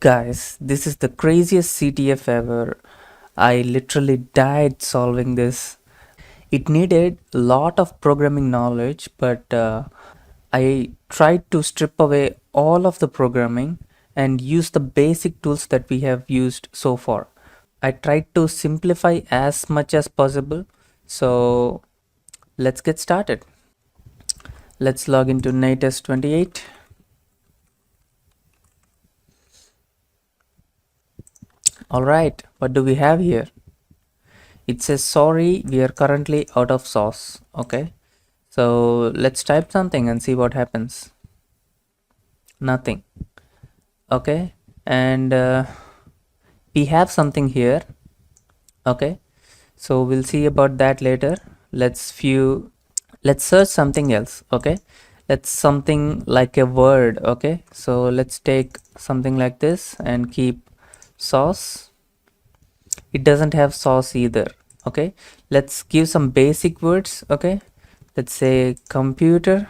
Guys, this is the craziest CTF ever. I literally died solving this. It needed a lot of programming knowledge, but I tried to strip away all of the programming and use the basic tools that we have used so far. I tried to simplify as much as possible. So let's get started. Let's log into Natas 28. Alright, what do we have here? It says sorry, we are currently out of sauce. Okay, so let's type something and see what happens. Nothing. Okay, and we have something here. Okay, so we'll see about that later. Let's search something else. Okay, let's something like a word. Okay, so let's take something like this and keep sauce. It doesn't have sauce either. Okay, let's give some basic words. Okay, let's say computer.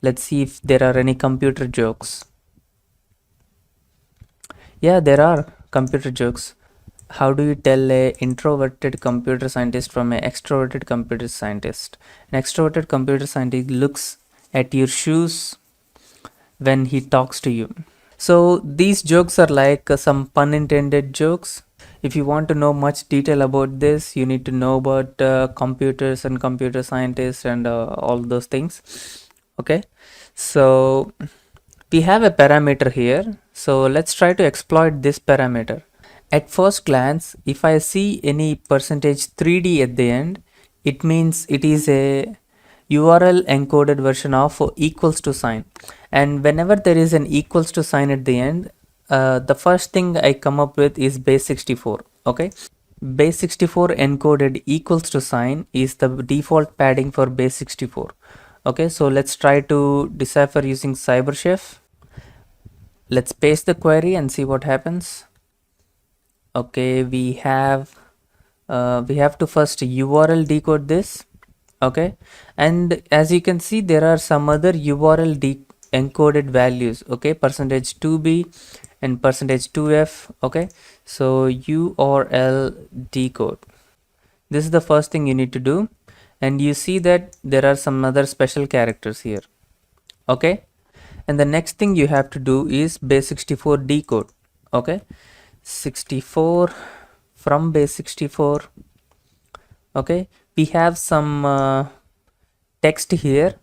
Let's see if there are any computer jokes. Yeah, there are computer jokes. How do you tell a introverted computer scientist from an extroverted computer scientist? An extroverted computer scientist looks at your shoes when he talks to you. So these jokes are like some pun intended jokes. If you want to know much detail about this, you need to know about computers and computer scientists and all those things. Okay, so we have a parameter here. So let's try to exploit this parameter. At first glance, if I see any percentage 3D at the end, it means it is a URL encoded version of equals to sign. And whenever there is an equals to sign at the end, the first thing I come up with is base 64. Okay, base 64 encoded equals to sign is the default padding for base 64. Okay, so let's try to decipher using CyberChef. Let's paste the query and see what happens. Okay, we have to first URL decode this. Okay, and as you can see, there are some other URL encoded values. Okay, percentage 2b and percentage 2f. Okay, so URL decode, this is the first thing you need to do, and you see that there are some other special characters here. Okay, and the next thing you have to do is base 64 decode. Okay, 64 from base 64. Okay, we have some text here,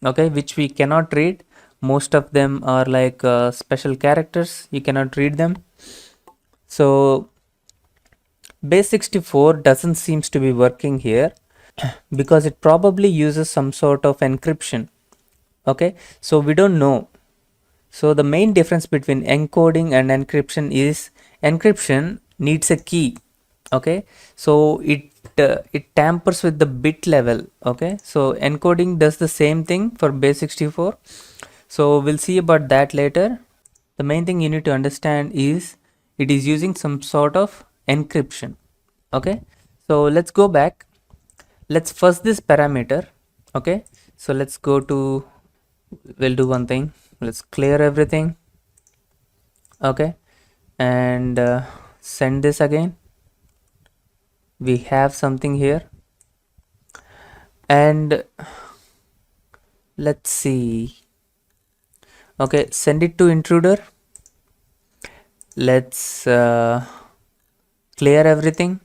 okay, which we cannot read. Most of them are like special characters, you cannot read them. So base 64 doesn't seems to be working here because it probably uses some sort of encryption. Okay, so we don't know. So the main difference between encoding and encryption is encryption needs a key. Okay, so it tampers with the bit level. Okay, so encoding does the same thing for base 64. So we'll see about that later. The main thing you need to understand is it is using some sort of encryption. Okay, so let's go back. Let's first this parameter. Okay, so let's go to, we'll do one thing, let's clear everything. Okay, and send this again. We have something here, and let's see. Okay, send it to intruder. Let's clear everything.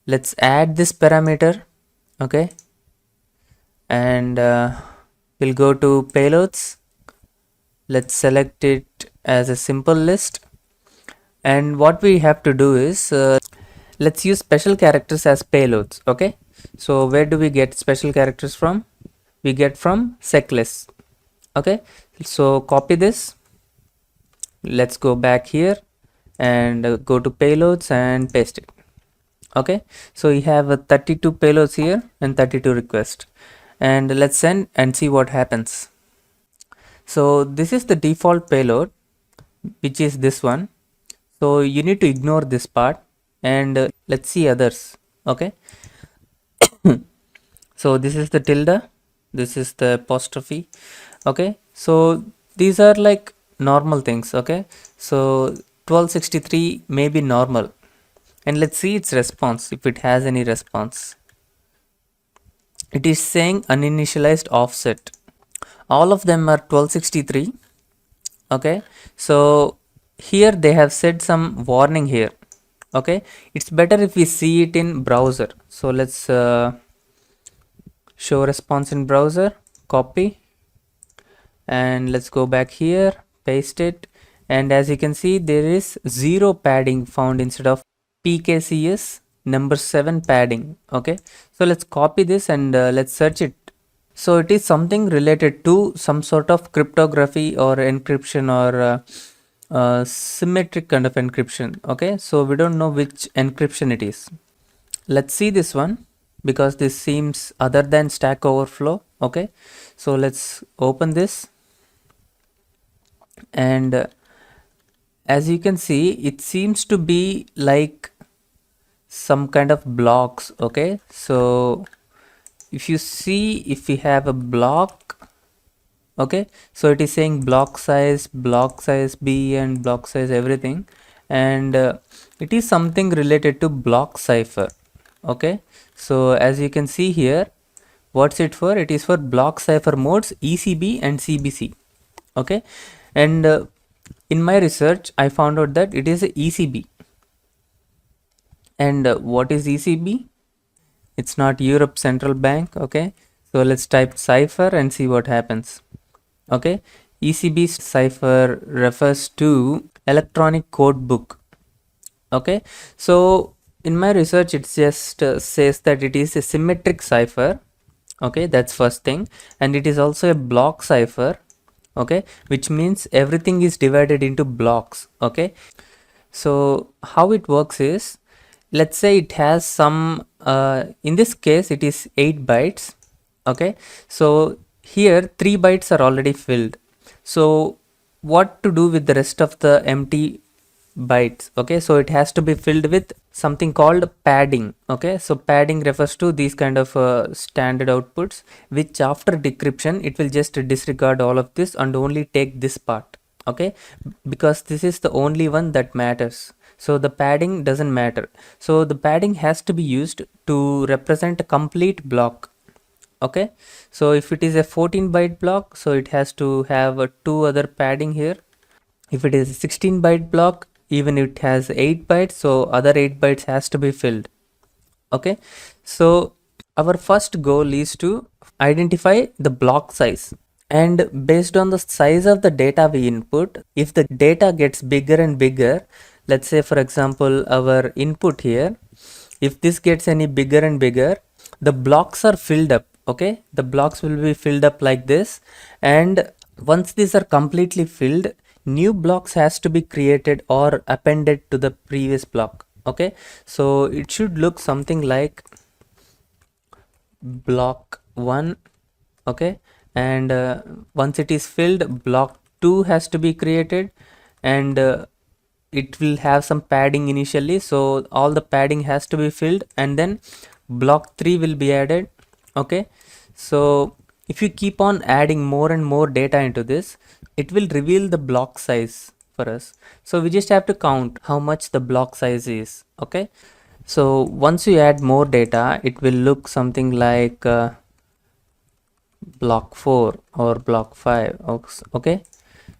Let's add this parameter. Okay, and we'll go to payloads. Let's select it as a simple list, and what we have to do is let's use special characters as payloads. Okay, so where do we get special characters from? We get from seclist. Okay, so copy this. Let's go back here and go to payloads and paste it. Okay, so we have 32 payloads here and 32 requests, and let's send and see what happens. So this is the default payload, which is this one. So you need to ignore this part, and let's see others. Okay, so this is the tilde, this is the apostrophe. Okay, so these are like normal things. Okay, so 1263 may be normal, and let's see its response, if it has any response. It is saying uninitialized offset. All of them are 1263. Okay, so here they have said some warning here. Okay, it's better if we see it in browser. So let's show response in browser, copy, and let's go back here, paste it, and as you can see there is 0 padding found instead of pkcs number 7 padding. Okay, so let's copy this and let's search it. So it is something related to some sort of cryptography or encryption or symmetric kind of encryption. Okay, so we don't know which encryption it is. Let's see this one, because this seems other than Stack Overflow. Okay, so let's open this, and as you can see it seems to be like some kind of blocks. Okay, so if you see, if we have a block, okay, so it is saying block size b and block size everything, and it is something related to block cipher. Okay, so as you can see here, what's it for? It is for block cipher modes ECB and CBC. Okay, and in my research I found out that it is a ECB. And what is ECB? It's not Europe Central Bank. Okay, so let's type cipher and see what happens. Okay, ECB cipher refers to electronic code book. Okay, so in my research it just says that it is a symmetric cipher. Okay, that's first thing, and it is also a block cipher. Okay, which means everything is divided into blocks. Okay, so how it works is, let's say it has some in this case it is 8 bytes. Okay, so here 3 bytes are already filled. So what to do with the rest of the empty bytes? Okay, so it has to be filled with something called padding. Okay, so padding refers to these kind of standard outputs, which after decryption it will just disregard all of this and only take this part. Okay, because this is the only one that matters, so the padding doesn't matter. So the padding has to be used to represent a complete block. Okay, so if it is a 14 byte block, so it has to have two other padding here. If it is a 16 byte block, even it has 8 bytes, so other 8 bytes has to be filled. Okay, so our first goal is to identify the block size, and based on the size of the data we input, if the data gets bigger and bigger, let's say for example our input here, if this gets any bigger and bigger, the blocks are filled up. Okay, the blocks will be filled up like this, and once these are completely filled, new blocks has to be created or appended to the previous block. Okay, so it should look something like block 1. Okay, and once it is filled, block 2 has to be created, and it will have some padding initially, so all the padding has to be filled, and then block 3 will be added. Okay, so if you keep on adding more and more data into this, it will reveal the block size for us. So we just have to count how much the block size is. Okay, so once you add more data, it will look something like block 4 or block 5. Okay,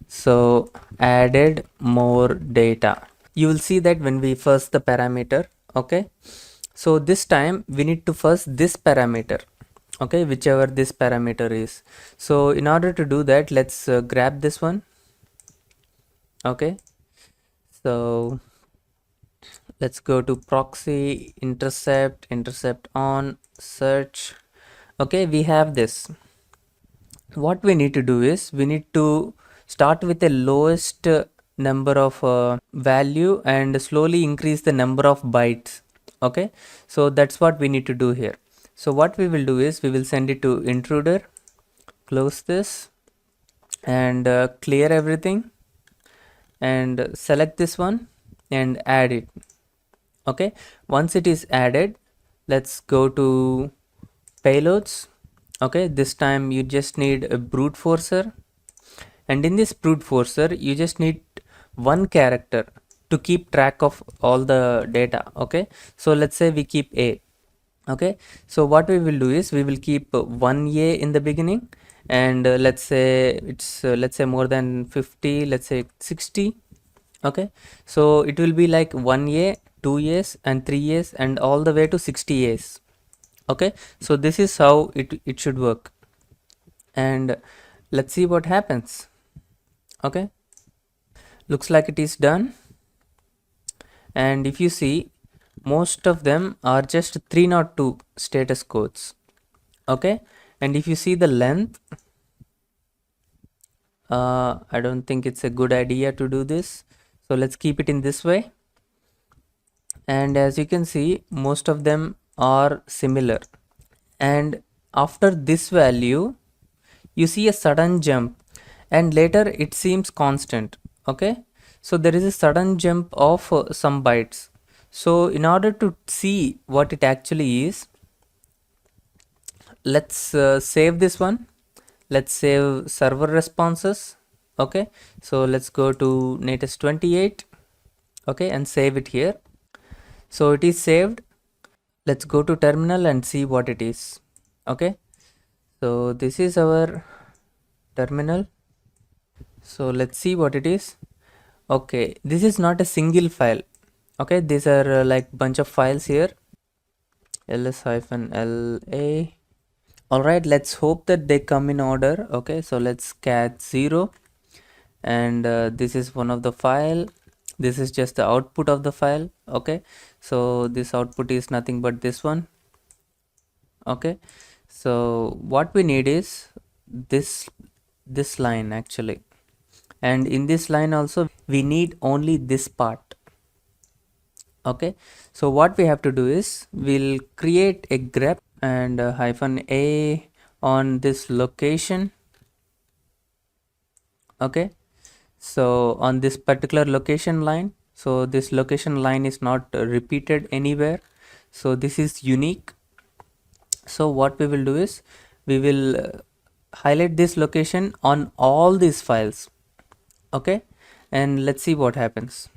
so added more data, you will see that when we first the parameter. Okay, so this time we need to first this parameter. Okay, whichever this parameter is. So in order to do that, let's grab this one. Okay, so let's go to proxy, intercept on, search. Okay, we have this. What we need to do is, we need to start with the lowest number of value and slowly increase the number of bytes. Okay, so that's what we need to do here. So what we will do is, we will send it to intruder, close this, and clear everything, and select this one and add it. Okay, once it is added, let's go to payloads. Okay, this time you just need a brute forcer, and in this brute forcer you just need one character to keep track of all the data. Okay, so let's say we keep a. Okay, so what we will do is we will keep one a in the beginning, and let's say it's let's say more than 50, let's say 60. Okay, so it will be like 1a, 2a's and 3a's and all the way to 60a's. Okay, so this is how it should work, and let's see what happens. Okay, looks like it is done, and if you see, most of them are just 302 status codes. Okay, and if you see the length, I don't think it's a good idea to do this, so let's keep it in this way. And as you can see, most of them are similar, and after this value you see a sudden jump, and later it seems constant. Okay, so there is a sudden jump of some bytes. So in order to see what it actually is, let's save this one. Let's save server responses. Okay, so let's go to Natas 28. Okay, and save it here. So it is saved. Let's go to terminal and see what it is. Okay, so this is our terminal. So let's see what it is. Okay, this is not a single file. Okay, these are like bunch of files here. ls-la. All right, let's hope that they come in order. Okay, so let's cat 0, and this is one of the file. This is just the output of the file. Okay, so this output is nothing but this one. Okay, so what we need is this line actually, and in this line also we need only this part. Okay, so what we have to do is we'll create a grep and -a on this location. Okay, so on this particular location line, so this location line is not repeated anywhere, so this is unique. So what we will do is we will highlight this location on all these files. Okay, and let's see what happens.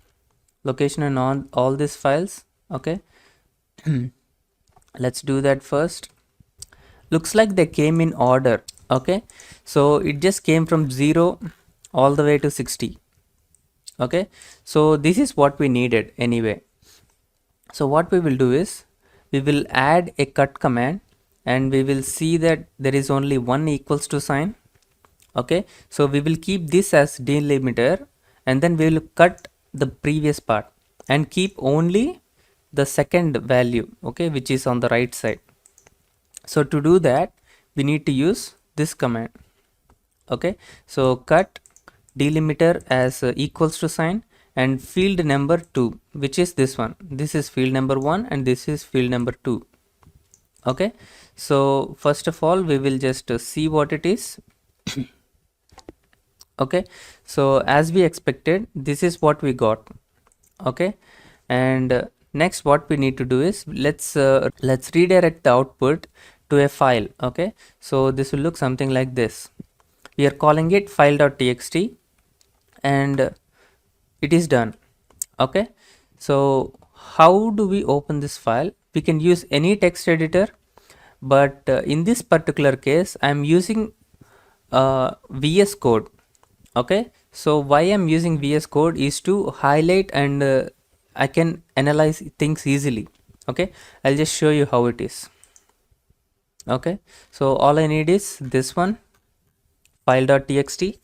Location and on all these files. Okay, let's do that first. Looks like they came in order. Okay, so it just came from 0 all the way to 60. Okay, so this is what we needed anyway. So what we will do is we will add a cut command, and we will see that there is only one equals to sign. Okay, so we will keep this as delimiter, and then we will cut the previous part and keep only the second value, okay, which is on the right side. So to do that we need to use this command. Okay, so cut delimiter as equals to sign and field number 2, which is this one. This is field number 1 and this is field number 2. Okay, so first of all we will just see what it is. Okay, so as we expected, this is what we got. Okay, and next what we need to do is let's redirect the output to a file. Okay, so this will look something like this. We are calling it file.txt, and it is done. Okay, so how do we open this file? We can use any text editor, but in this particular case I am using VS Code. Okay, so why I'm using VS Code is to highlight and I can analyze things easily. Okay, I'll just show you how it is. Okay, so all I need is this one, file.txt.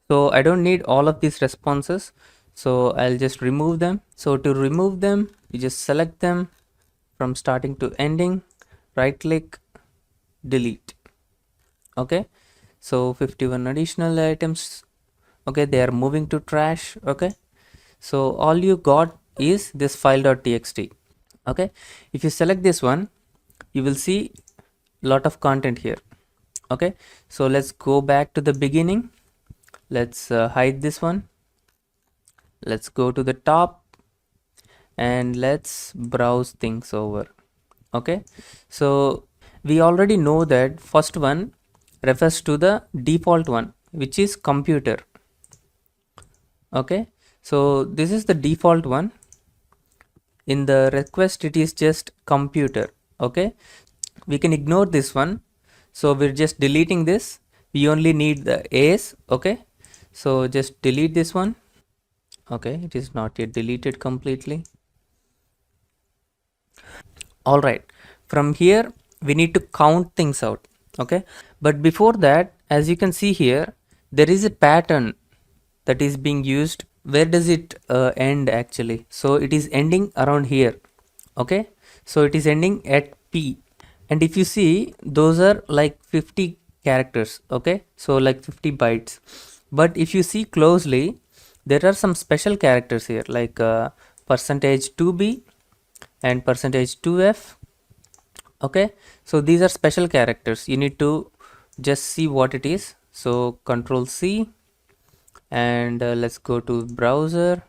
So I don't need all of these responses, so I'll just remove them. So to remove them, you just select them from starting to ending, right click, delete. Okay, so 51 additional items. Okay, they are moving to trash. Okay, so all you got is this file.txt. Okay, if you select this one, you will see lot of content here. Okay, so let's go back to the beginning. Let's hide this one. Let's go to the top and let's browse things over. Okay, so we already know that first one refers to the default one, which is computer. Okay, so this is the default one. In the request it is just computer. Okay, we can ignore this one, so we're just deleting this. We only need the A's. Okay, so just delete this one. Okay, it is not yet deleted completely. All right, from here we need to count things out. Okay, but before that, as you can see here, there is a pattern that is being used. Where does it end actually? So it is ending around here. Okay, so it is ending at P, and if you see, those are like 50 characters. Okay, so like 50 bytes. But if you see closely, there are some special characters here, like percentage 2b and percentage 2f. Okay, so these are special characters. You need to just see what it is. So control C, and let's go to browser.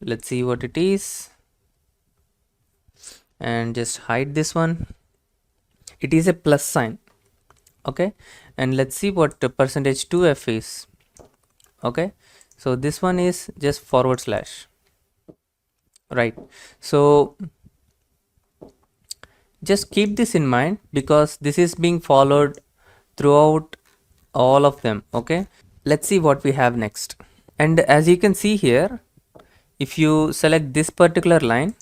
Let's see what it is, and just hide this one. It is a plus sign. Okay, and let's see what the percentage 2f is. Okay, so this one is just forward slash, right? So just keep this in mind, because this is being followed throughout all of them. Okay, let's see what we have next. And as you can see here, if you select this particular line,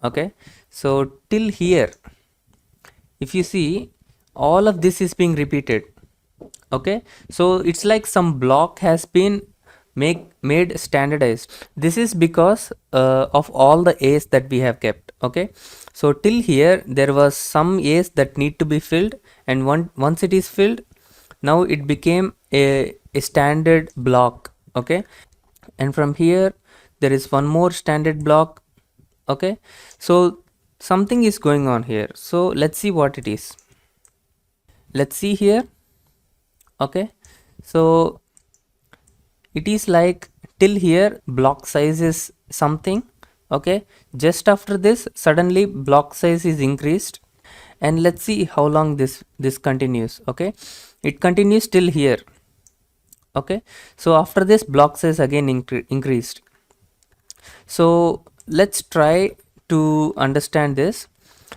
okay, so till here, if you see, all of this is being repeated. Okay, so it's like some block has been made standardized. This is because of all the A's that we have kept. Okay, so till here there was some A's that need to be filled, and once it is filled, now it became a standard block. Okay, and from here there is one more standard block. Okay, so something is going on here, so let's see what it is. Let's see here. Okay, so it is like till here block size is something. Okay, just after this suddenly block size is increased, and let's see how long this continues. Okay, it continues till here. Okay, so after this block size again increased. So let's try to understand this.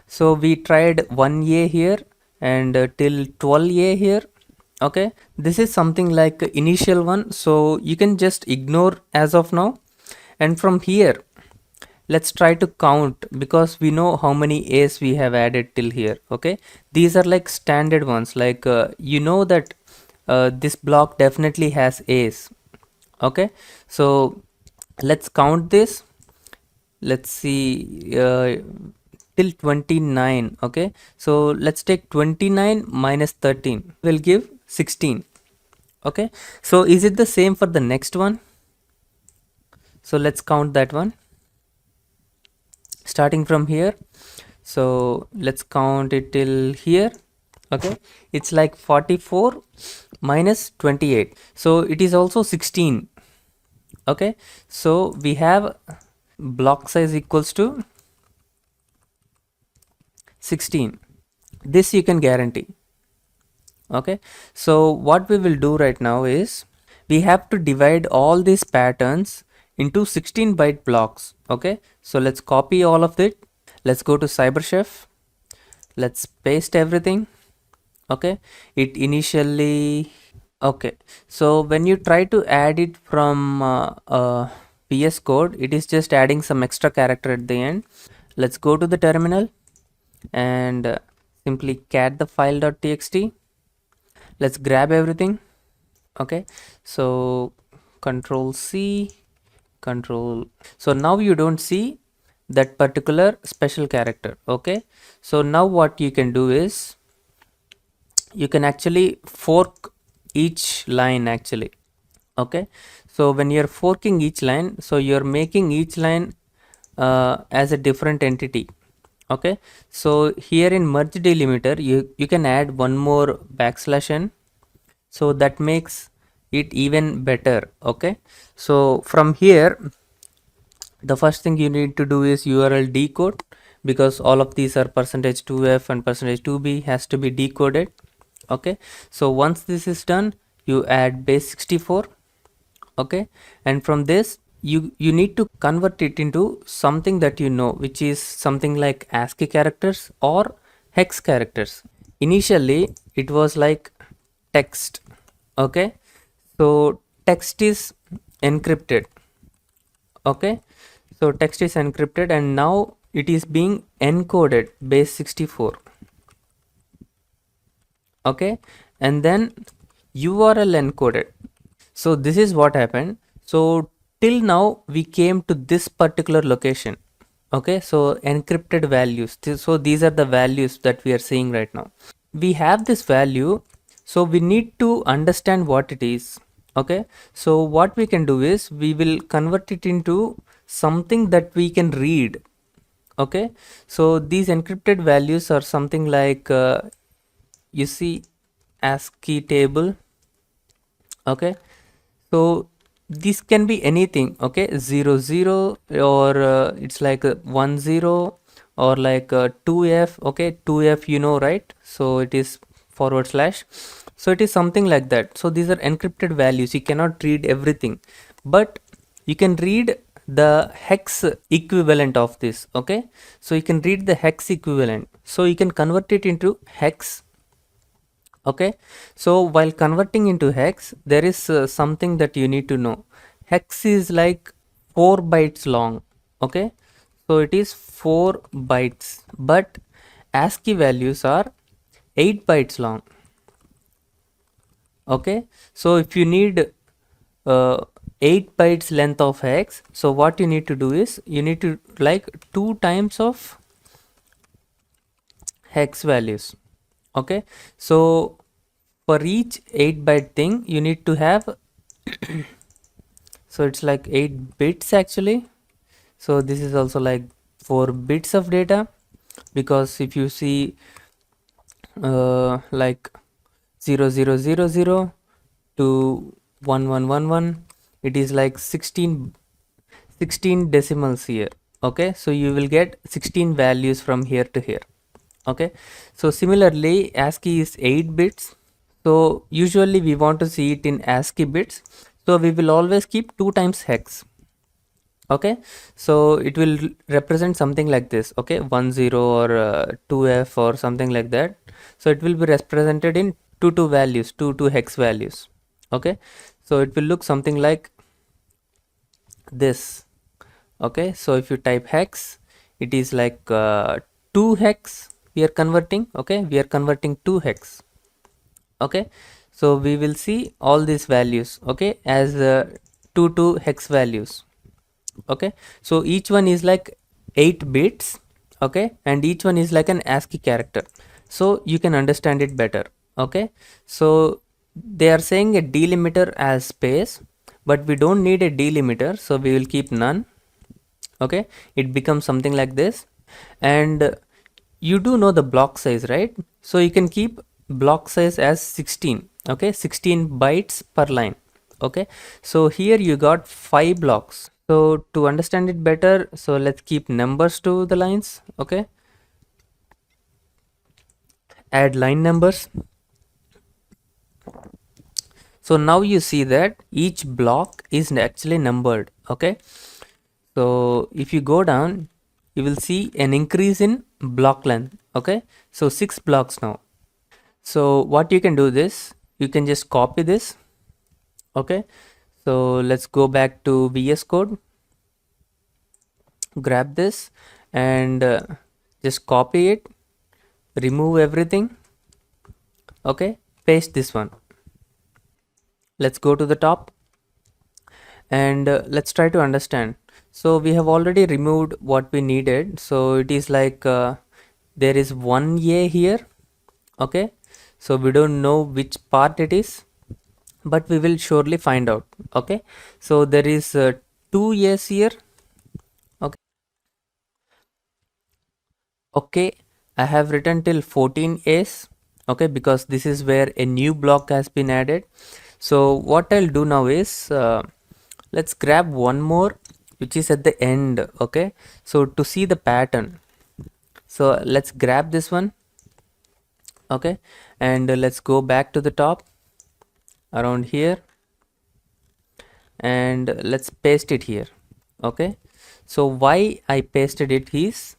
So we tried 1a here, and till 12a here. Okay, this is something like initial one, so you can just ignore as of now. And from here, let's try to count, because we know how many A's we have added till here. Okay, these are like standard ones, like you know that this block definitely has A's. Okay, so let's count this. Let's see, till 29. Okay, so let's take 29 minus 13 will give 16. Okay, so is it the same for the next one? So let's count that one starting from here. So let's count it till here. Okay, it's like 44 minus 28, so it is also 16. Okay, so we have block size equals to 16. This you can guarantee. Okay, so what we will do right now is we have to divide all these patterns into 16 byte blocks. Okay, so let's copy all of it. Let's go to CyberChef. Let's paste everything. Okay, it initially. Okay, so when you try to add it from VS Code, it is just adding some extra character at the end. Let's go to the terminal and simply cat the file.txt. Let's grab everything. Okay, so control C, control. So now you don't see that particular special character. Okay, so now what you can do is you can actually fork each line actually. Okay, so when you're forking each line, so you're making each line as a different entity. Okay, so here in merge delimiter you can add one more \n, so that makes it even better. Okay, so from here the first thing you need to do is URL decode, because all of these are percentage 2f and percentage 2b has to be decoded. Okay, so once this is done, you add base 64. Okay, and from this you need to convert it into something that you know, which is something like ASCII characters or hex characters. Initially it was like text. Okay, so text is encrypted. Okay, so text is encrypted and now it is being encoded base 64. Okay, and then URL encoded. So this is what happened. So till now we came to this particular location. Okay, so encrypted values. So these are the values that we are seeing right now. We have this value, so we need to understand what it is. Okay, so what we can do is we will convert it into something that we can read. Okay, so these encrypted values are something like you see ASCII table. Okay, so this can be anything. Okay, 00 or it's like 10 or like 2f. Okay, 2f, you know, right? So it is forward slash, so it is something like that. So these are encrypted values. You cannot read everything, but you can read the hex equivalent of this. Okay, so you can read the hex equivalent, so you can convert it into hex. Okay, so while converting into hex, there is something that you need to know. Hex is like 4 bytes long. Okay, so it is 4 bytes, but ASCII values are 8 bytes long. Okay, so if you need 8 bytes length of hex, so what you need to do is you need to like 2 times of hex values. Okay, so for each 8 byte thing you need to have so it's like 8 bits actually. So this is also like 4 bits of data, because if you see like 0000 to 1111, it is like 16 decimals here. Okay, so you will get 16 values from here to here. Okay, so similarly ASCII is 8 bits, so usually we want to see it in ASCII bits, so we will always keep 2 times hex. Okay, so it will represent something like this. Okay, 10 or 2f or something like that. So it will be represented in two values, two hex values. Okay, so it will look something like this. Okay, so if you type hex, it is like 2 hex we are converting. Okay, we are converting 2 hex. Okay, so we will see all these values, okay, as two hex values. Okay, so each one is like 8 bits. Okay, and each one is like an ASCII character, so you can understand it better. Okay, so they are saying a delimiter as space, but we don't need a delimiter, so we will keep none. Okay, it becomes something like this. And you do know the block size, right? So you can keep block size as 16. Okay, 16 bytes per line. Okay, so here you got 5 blocks. So to understand it better, so let's keep numbers to the lines. Okay, add line numbers. So now you see that each block is actually numbered. Okay, so if you go down, you will see an increase in block length. Okay, so 6 blocks now. So what you can do this, you can just copy this. Okay, so let's go back to VS Code, grab this and just copy it, remove everything. Okay, paste this one. Let's go to the top and let's try to understand. So we have already removed what we needed, so it is like there is one A here. Okay, so we don't know which part it is, but we will surely find out. Okay, so there is 2 A's here. Okay, okay, I have written till 14 A's. Okay, because this is where a new block has been added. So what I'll do now is let's grab one more which is at the end. Okay, so to see the pattern, so let's grab this one. Okay, and let's go back to the top around here, and let's paste it here. Okay, so why I pasted it is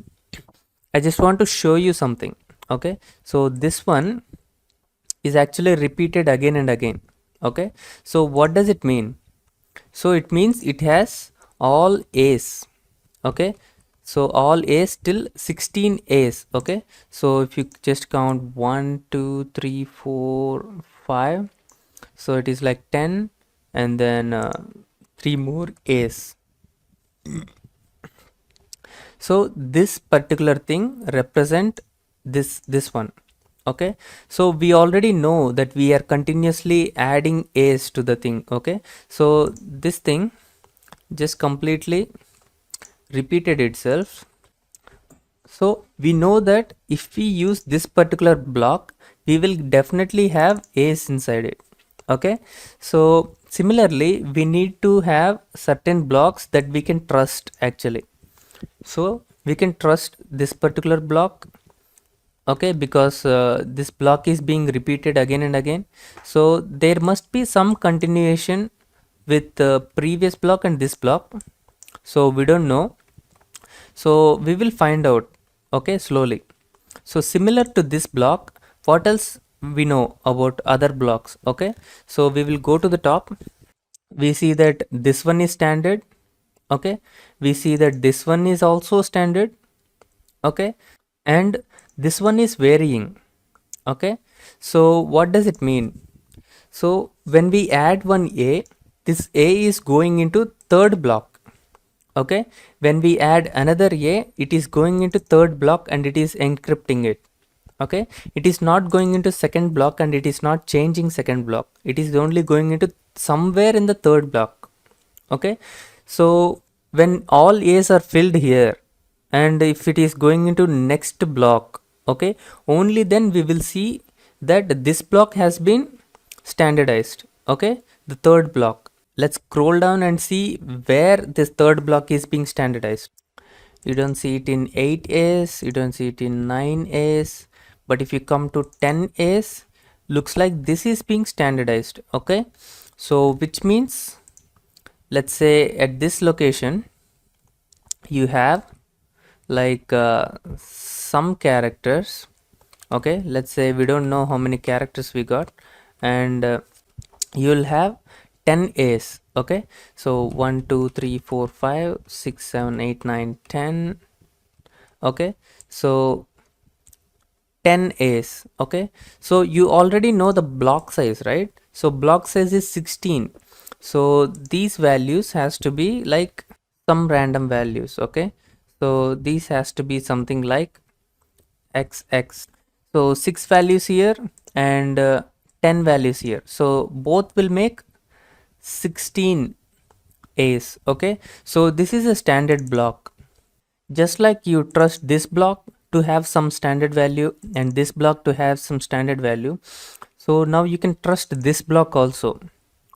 I just want to show you something. Okay, so this one is actually repeated again and again. Okay, so what does it mean? So it means it has all A's. Okay, so all A's till 16 A's. Okay, so if you just count 1 2 3 4 5, so it is like 10, and then 3 more A's. So this particular thing represent this one. Okay, so we already know that we are continuously adding A's to the thing. Okay, so this thing just completely repeated itself. So we know that if we use this particular block, we will definitely have A's inside it. Okay, so similarly we need to have certain blocks that we can trust actually. So we can trust this particular block. Okay, because this block is being repeated again and again, so there must be some continuation with the previous block and this block. So we don't know, so we will find out. Okay, slowly. So similar to this block, what else we know about other blocks? Okay, so we will go to the top. We see that this one is standard. Okay, we see that this one is also standard. Okay, and this one is varying. Okay, so what does it mean? So when we add one A, this A is going into third block. Okay, when we add another A, it is going into third block and it is encrypting it. Okay, it is not going into second block and it is not changing second block, it is only going into somewhere in the third block. Okay, so when all A's are filled here, and if it is going into next block, okay, only then we will see that this block has been standardized. Okay, the third block, let's scroll down and see where this third block is being standardized. You don't see it in 8As, you don't see it in 9As, but if you come to 10As, looks like this is being standardized. Okay, so which means, let's say at this location you have like some characters. Okay, let's say we don't know how many characters we got, and you'll have 10 A's. Okay, so 1 2 3 4 5 6 7 8 9 10. Okay, so 10 A's. Okay, so you already know the block size, right? So block size is 16, so these values has to be like some random values. Okay, so these has to be something like XX. So 6 values here and 10 values here, so both will make 16 A's. Okay, so this is a standard block. Just like you trust this block to have some standard value and this block to have some standard value, so now you can trust this block also.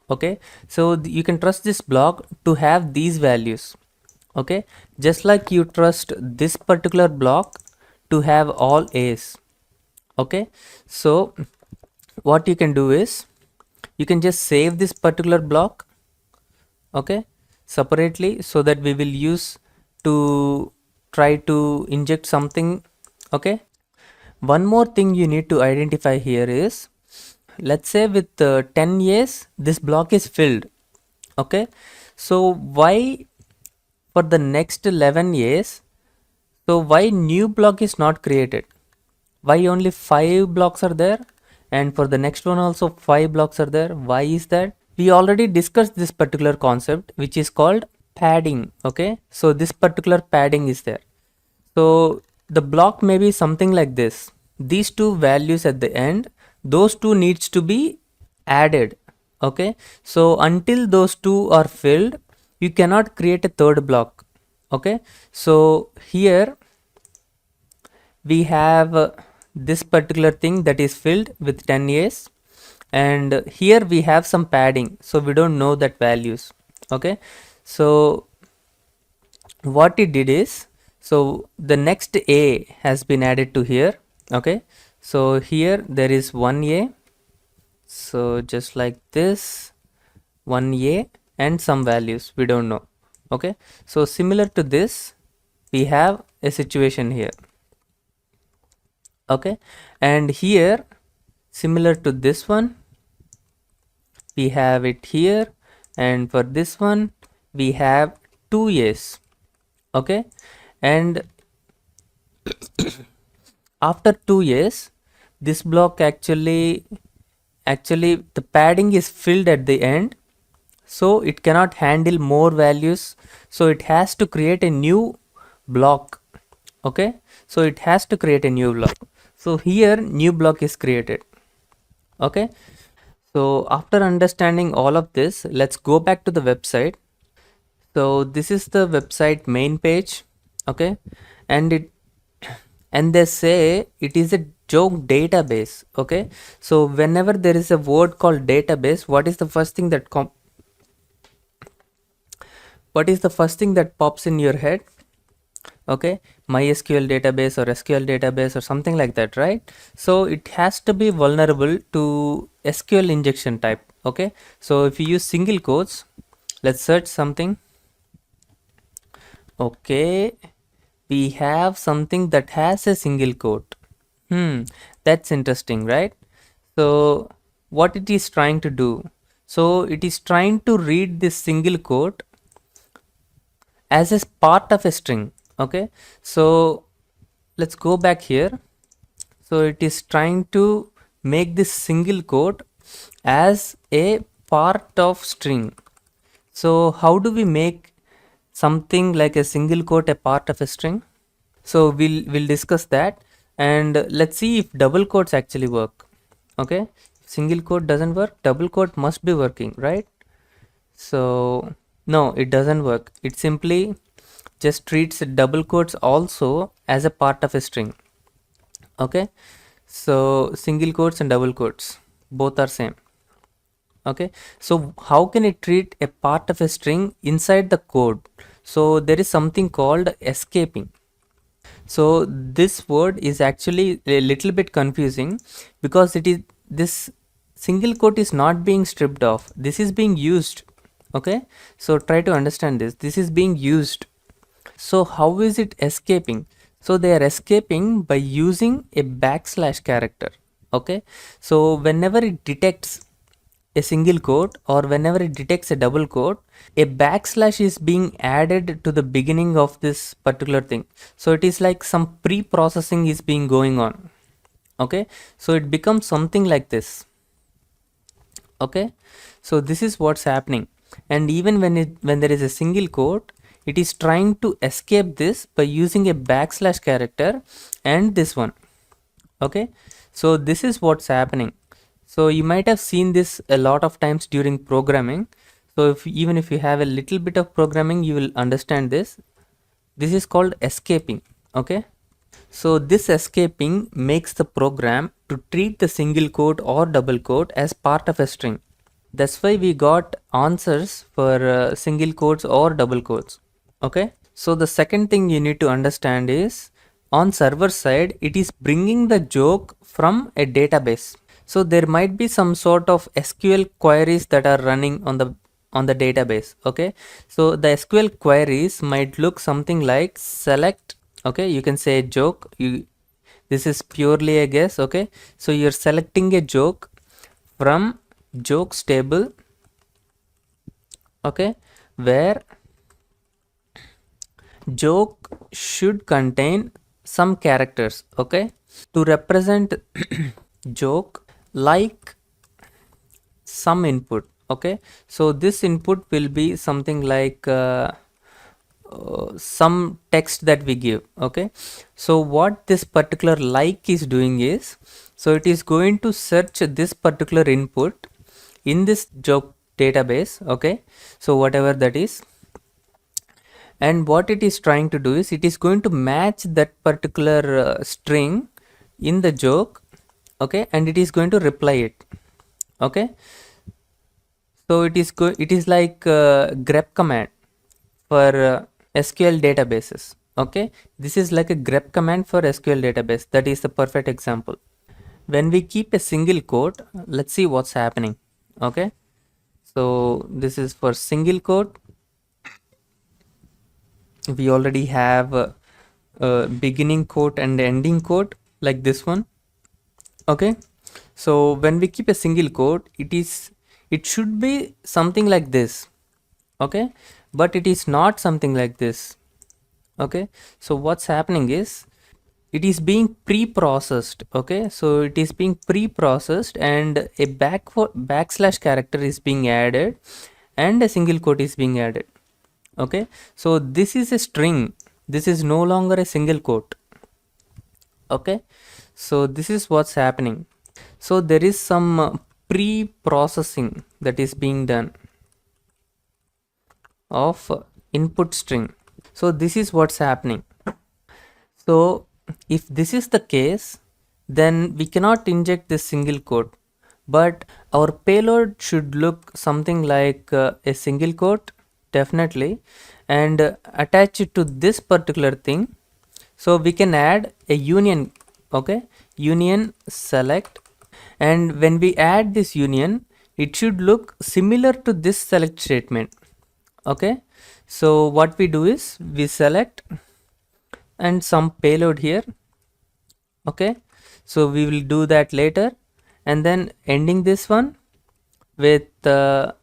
Okay, so you can trust this block to have these values. Okay, just like you trust this particular block to have all A's. Okay, so what you can do is you can just save this particular block, okay, separately, so that we will use to try to inject something. Okay, one more thing you need to identify here is, let's say with 10 years this block is filled. Okay, so why for the next 11 years, so why new block is not created? Why only 5 blocks are there, and for the next one also 5 blocks are there? Why is that? We already discussed this particular concept, which is called padding. Okay, so this particular padding is there. So the block may be something like this. These two values at the end, those two needs to be added. Okay, so until those two are filled, you cannot create a third block. Okay, so here we have this particular thing that is filled with 10 years, and here we have some padding, so we don't know that values. Okay, so what it did is, so the next A has been added to here. Okay, so here there is 1A, So just like this, 1a and some values we don't know. Okay, so similar to this, we have a situation here. Okay, and here similar to this one, we have it here, and for this one we have 2 A's. Okay, and after 2 A's, this block actually the padding is filled at the end, so it cannot handle more values, so it has to create a new block. Okay, so it has to create a new block, so here new block is created. Okay, so after understanding all of this, let's go back to the website. So this is the website main page. Okay, and they say it is a joke database. Okay, so whenever there is a word called database, what is the first thing that pops in your head? Okay, MySQL database or SQL database or something like that, right? So it has to be vulnerable to SQL injection type. Okay, so if you use single quotes, let's search something. Okay, we have something that has a single quote. That's interesting, right? So what it is trying to do, so it is trying to read this single quote as a part of a string. Okay, so let's go back here. So it is trying to make this single quote as a part of string. So how do we make something like a single quote a part of a string? So we'll discuss that, and let's see if double quotes actually work. Okay, single quote doesn't work, double quote must be working, right? So no, it doesn't work. It simply just treats double quotes also as a part of a string. Okay, so single quotes and double quotes both are same. Okay, so how can it treat a part of a string inside the code? So there is something called escaping. So this word is actually a little bit confusing, because it is, this single quote is not being stripped off, this is being used. Okay, so try to understand this is being used. So how is it escaping? So they are escaping by using a backslash character. Okay, so whenever it detects a single quote or whenever it detects a double quote, a backslash is being added to the beginning of this particular thing. So it is like some pre-processing is being going on. Okay, so it becomes something like this. Okay, so this is what's happening, and even when there is a single quote, it is trying to escape this by using a backslash character and this one. Okay, so this is what's happening. So you might have seen this a lot of times during programming. So even if you have a little bit of programming, you will understand this. This is called escaping. Okay, so this escaping makes the program to treat the single quote or double quote as part of a string. That's why we got answers for single quotes or double quotes. Okay, so the second thing you need to understand is, on server side, it is bringing the joke from a database. So there might be some sort of SQL queries that are running on the database. Okay, so the SQL queries might look something like select. Okay, you can say joke. This is purely a guess. Okay, so you're selecting a joke from jokes table. Okay, where joke should contain some characters. Okay, to represent joke, like some input. Okay, so this input will be something like some text that we give. Okay, so what this particular like is doing is, so it is going to search this particular input in this joke database. Okay, so whatever that is, and what it is trying to do is, it is going to match that particular string in the joke. Okay, and it is going to reply it. Okay, so it is like grep command for SQL databases. Okay, this is like a grep command for SQL database. That is the perfect example. When we keep a single quote, let's see what's happening. Okay, so this is for single quote. We already have a beginning quote and ending quote like this one. Okay, so when we keep a single quote, it should be something like this. Okay, but it is not something like this. Okay, so what's happening is it is being pre-processed. Okay, so it is being pre-processed and a backslash character is being added and a single quote is being added. Okay, so this is a string, this is no longer a single quote. Okay, so this is what's happening. So there is some pre-processing that is being done of input string. So this is what's happening. So if this is the case, then we cannot inject this single quote, but our payload should look something like a single quote, definitely, and attach it to this particular thing. So we can add a union. Okay, union select, and when we add this union, it should look similar to this select statement. Okay, so what we do is we select and some payload here. Okay, so we will do that later, and then ending this one with a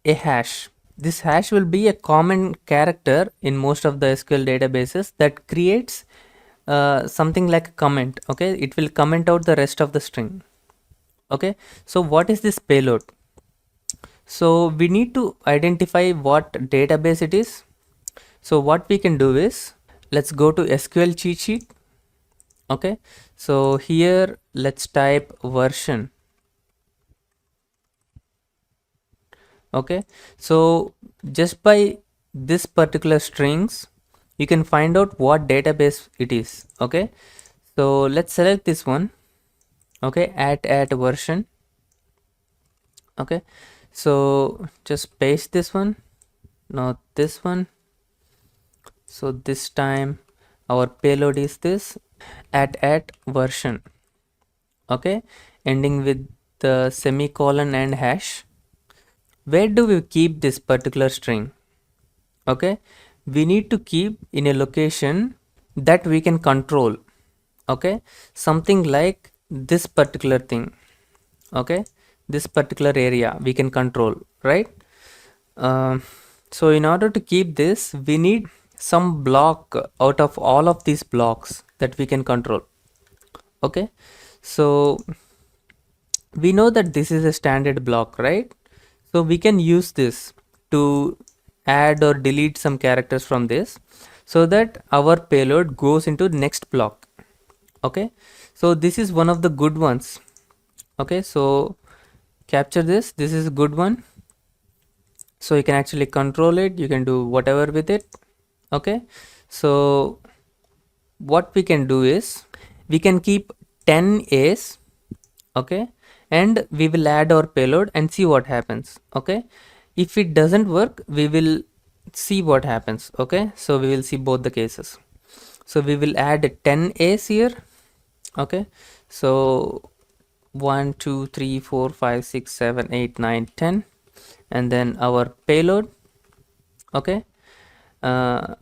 hash. This hash will be a common character in most of the SQL databases that creates something like a comment. Okay, it will comment out the rest of the string. Okay, so what is this payload? So we need to identify what database it is. So what we can do is, let's go to SQL cheat sheet. Okay, so here let's type version. Okay, so just by this particular strings you can find out what database it is. Okay, so let's select this one. Okay, at version. Okay, so just paste this one, not this one. So this time our payload is this at version. Okay, ending with the semicolon and hash. Where do we keep this particular string? Okay, we need to keep in a location that we can control. Okay, something like this particular thing. Okay, this particular area we can control, right? So in order to keep this, we need some block out of all of these blocks that we can control. Okay, so we know that this is a standard block, right? So we can use this to add or delete some characters from this so that our payload goes into next block. Okay, so this is one of the good ones. Okay, so capture this. This is a good one. So you can actually control it, you can do whatever with it. Okay, so what we can do is we can keep 10 A's. Okay, and we will add our payload and see what happens. Okay, if it doesn't work, we will see what happens. Okay, so we will see both the cases. So we will add 10 A's here. Okay, so 1 2 3 4 5 6 7 8 9 10, and then our payload. Okay, and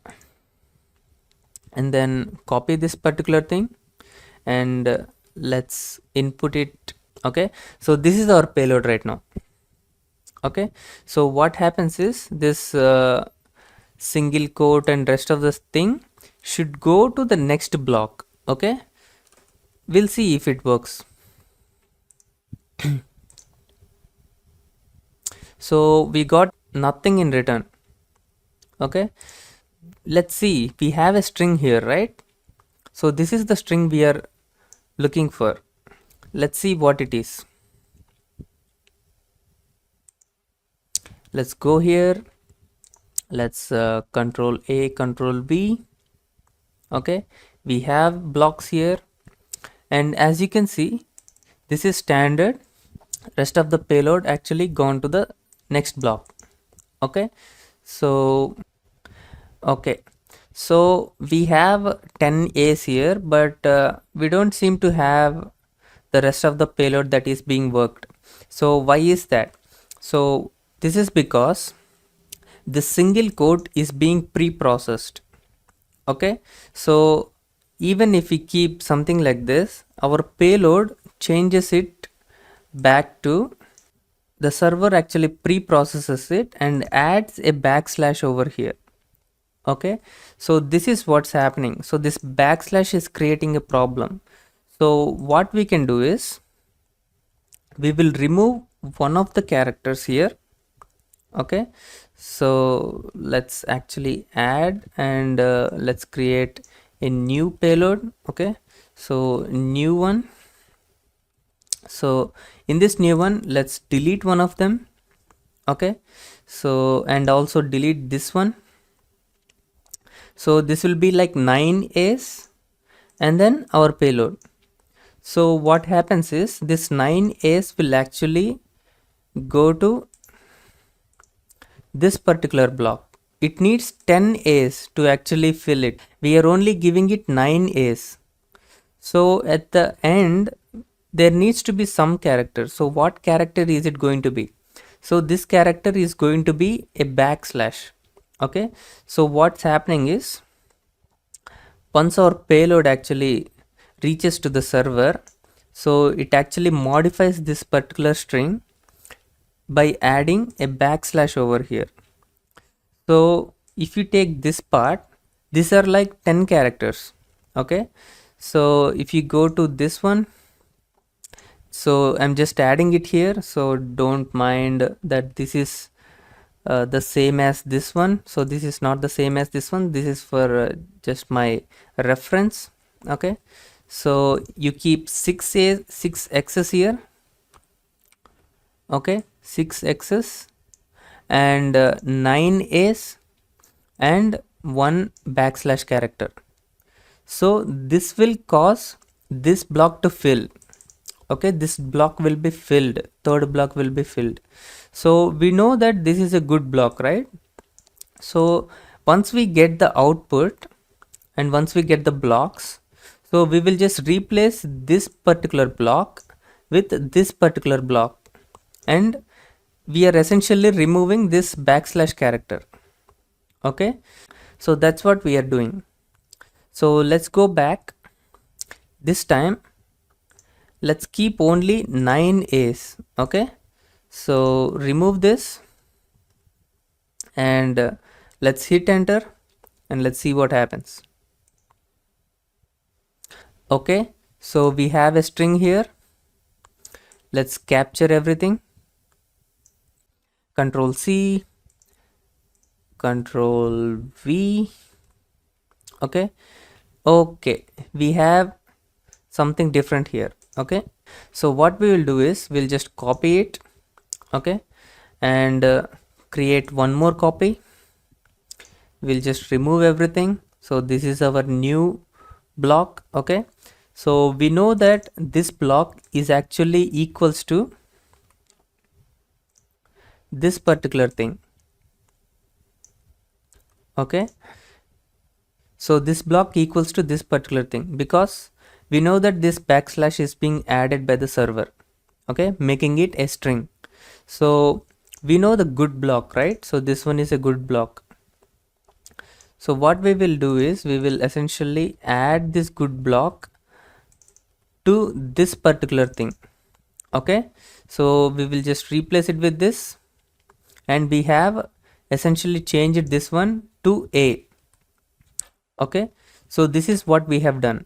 then copy this particular thing and let's input it. Okay, so this is our payload right now. Okay, so what happens is this single quote and rest of this thing should go to the next block. Okay, we'll see if it works. So we got nothing in return. Okay, let's see, we have a string here, right? So this is the string we are looking for. Let's see what it is. Let's go here, let's control A, control V. Okay, we have blocks here, and as you can see, this is standard. Rest of the payload actually gone to the next block. Okay, so we have 10 A's here, but we don't seem to have the rest of the payload that is being worked. So why is that? So this is because the single code is being pre-processed. Okay, so even if we keep something like this, our payload changes it back to the server, actually pre-processes it and adds a backslash over here. Okay, so this is what's happening. So this backslash is creating a problem. So what we can do is we will remove one of the characters here. Okay, so let's actually add and let's create a new payload. Okay, so new one. So in this new one, let's delete one of them. Okay, so and also delete this one. So this will be like 9 A's and then our payload. So what happens is this 9 A's will actually go to this particular block. It needs 10 A's to actually fill it. We are only giving it 9 A's. So at the end, there needs to be some character. So what character is it going to be? So this character is going to be a backslash. Okay, so what's happening is once our payload actually reaches to the server, so it actually modifies this particular string by adding a backslash over here. So if you take this part, these are like 10 characters. Okay, so if you go to this one, so I'm just adding it here, so don't mind that this is the same as this one. So this is not the same as this one, this is for just my reference. Okay, so you keep 6 x's here. Okay, 6 x's and 9 a's and 1 backslash character. So this will cause this block to fill. Okay, this block will be filled, third block will be filled. So we know that this is a good block, right? So once we get the output and once we get the blocks, so we will just replace this particular block with this particular block and we are essentially removing this backslash character. Okay, so that's what we are doing. So let's go back. This time let's keep only 9 A's. Okay, so remove this and let's hit enter and let's see what happens. Okay, so we have a string here. Let's capture everything. Control C, Control V. Okay, we have something different here. Okay, so what we will do is we'll just copy it. Okay, and create one more copy. We'll just remove everything. So this is our new block. Okay, so we know that this block is actually equals to this particular thing. Okay, so this block equals to this particular thing because we know that this backslash is being added by the server. Okay, making it a string. So we know the good block, right? So this one is a good block. So what we will do is we will essentially add this good block to this particular thing. Okay, so we will just replace it with this and we have essentially changed this one to A. Okay, so this is what we have done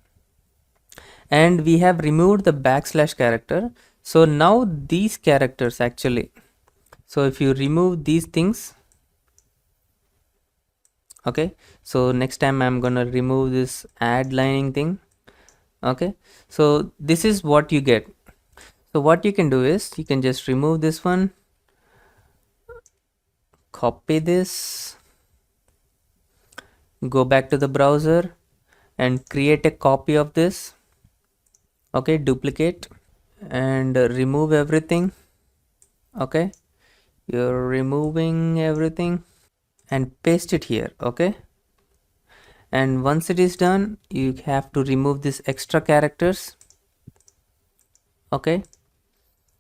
and we have removed the backslash character. So now these characters actually, so if you remove these things, okay, so next time I'm gonna remove this add lining thing. Okay, so this is what you get. So what you can do is you can just remove this one, copy this, go back to the browser and create a copy of this. Okay, duplicate and remove everything. Okay, you're removing everything and paste it here. Okay, and once it is done you have to remove these extra characters. Okay,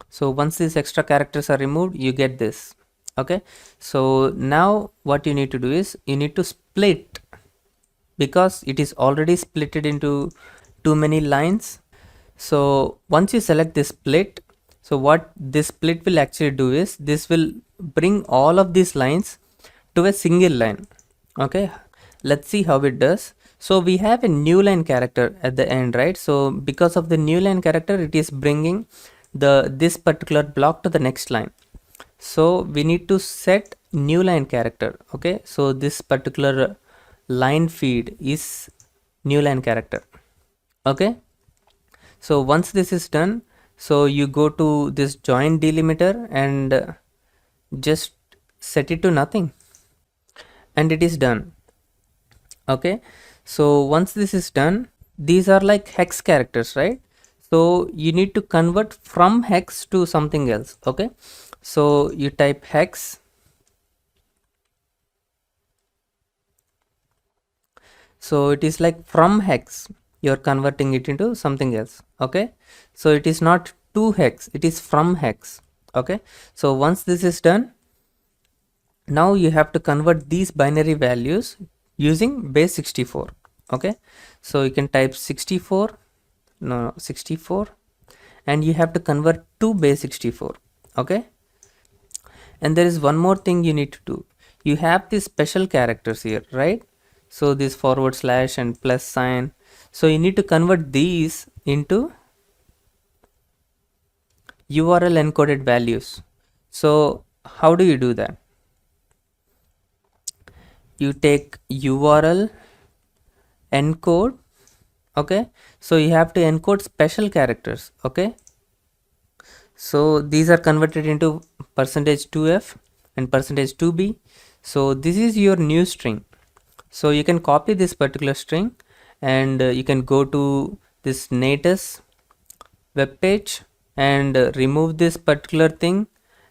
so once these extra characters are removed, you get this. Okay, so now what you need to do is you need to split, because it is already splitted into too many lines. So once you select this split, so what this split will actually do is this will bring all of these lines to a single line. Okay, let's see how it does. So we have a new line character at the end, right? So because of the new line character, it is bringing this particular block to the next line. So we need to set new line character. Okay, so this particular line feed is new line character. Okay, so once this is done, so you go to this join delimiter and just set it to nothing, and it is done. Okay, so once this is done, these are like hex characters, right? So you need to convert from hex to something else. Okay, so you type hex. So it is like from hex, you're converting it into something else. Okay, so it is not to hex, it is from hex. Okay, so once this is done, now you have to convert these binary values using base 64. Okay, so you can type 64, no 64, and you have to convert to base 64. Okay, and there is one more thing you need to do. You have these special characters here, right? So this forward slash and plus sign, so you need to convert these into URL encoded values. So how do you do that? You take URL encode. Okay, so you have to encode special characters. Okay, so these are converted into %2f and %2b. So this is your new string. So you can copy this particular string, and you can go to this Natas web page and remove this particular thing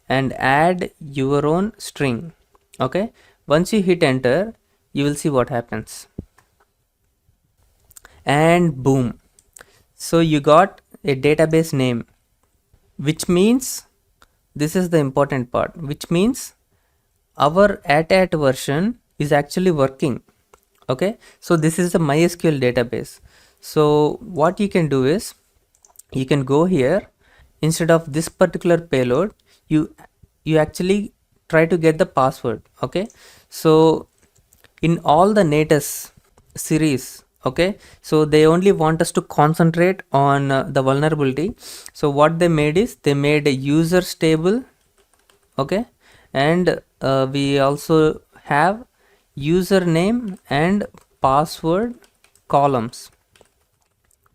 and add your own string. Okay, once you hit enter, you will see what happens, and boom, so you got a database name, which means this is the important part, which means our at version is actually working. Okay, so this is the MySQL database. So what you can do is you can go here, instead of this particular payload, you actually try to get the password. Okay, so in all the Natas series, okay, so they only want us to concentrate on the vulnerability. So what they made is they made a users table. Okay, and we also have username and password columns.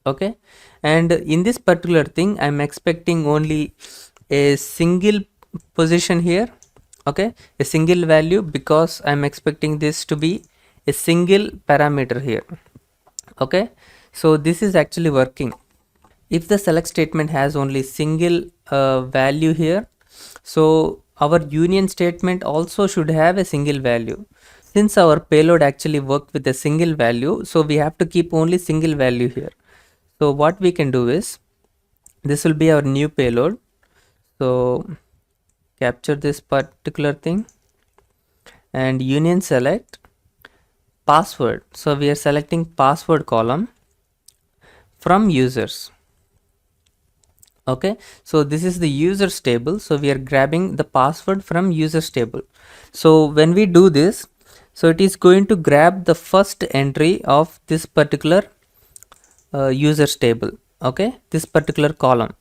Okay, and in this particular thing I'm expecting only a single position here. Okay, a single value, because I'm expecting this to be a single parameter here. Okay, so this is actually working. If the select statement has only single value here, so our union statement also should have a single value. Since our payload actually worked with a single value, so we have to keep only single value here. So what we can do is, this will be our new payload. So capture this particular thing and union select password. So we are selecting password column from users. Okay, so this is the users table, so we are grabbing the password from users table. So when we do this, so it is going to grab the first entry of this particular users table. Okay, this particular column.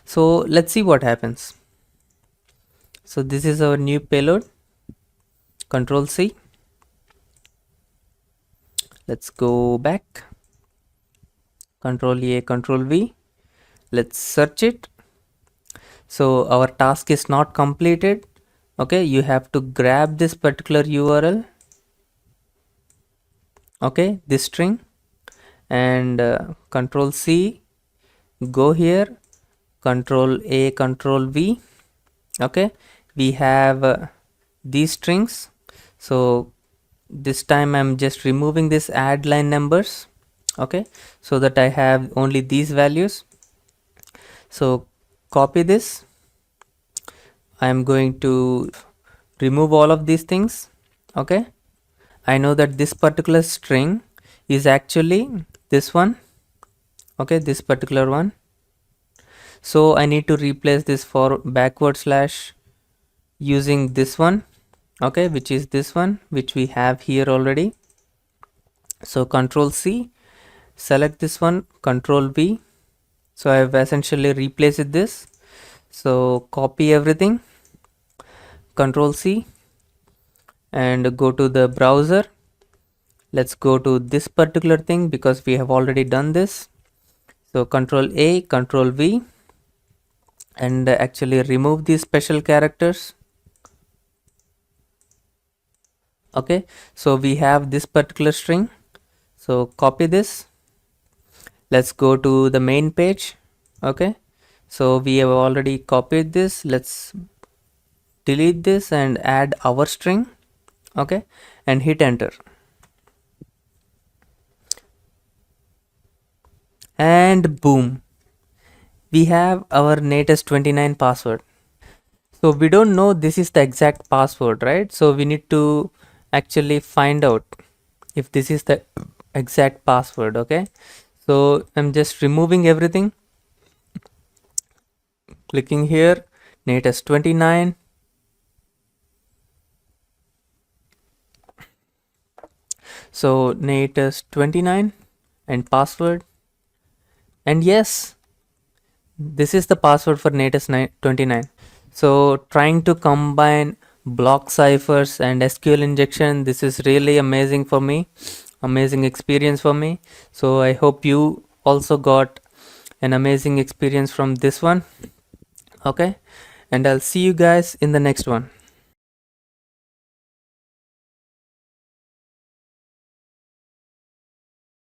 So let's see what happens. So this is our new payload. Control C. Let's go back. Control A, Control V. Let's search it. So our task is not completed. Okay, you have to grab this particular URL. Okay, this string, and Control C, go here, Control A, Control V. Okay, we have these strings. So this time I'm just removing this add line numbers. Okay, so that I have only these values. So copy this. I am going to remove all of these things. Okay, I know that this particular string is actually this one. Okay, this particular one. So I need to replace this for backward slash using this one. Okay, which is this one, which we have here already. So Control C, select this one, Control V. So I have essentially replaced this. So copy everything, Control C, and go to the browser. Let's go to this particular thing because we have already done this. So Control A, Control V, and actually remove these special characters. Okay, so we have this particular string. So copy this. Let's go to the main page. Okay, so we have already copied this. Let's delete this and add our string. Okay, and hit enter. And boom, we have our Natas 29 password. So we don't know this is the exact password, right? So we need to actually find out if this is the exact password. Okay, so I'm just removing everything, clicking here, Natas 29. So Natas 29 and password, and yes, this is the password for Natas 29. So trying to combine block ciphers and SQL injection, this is really amazing for me, amazing experience for me. So I hope you also got an amazing experience from this one. Okay, and I'll see you guys in the next one.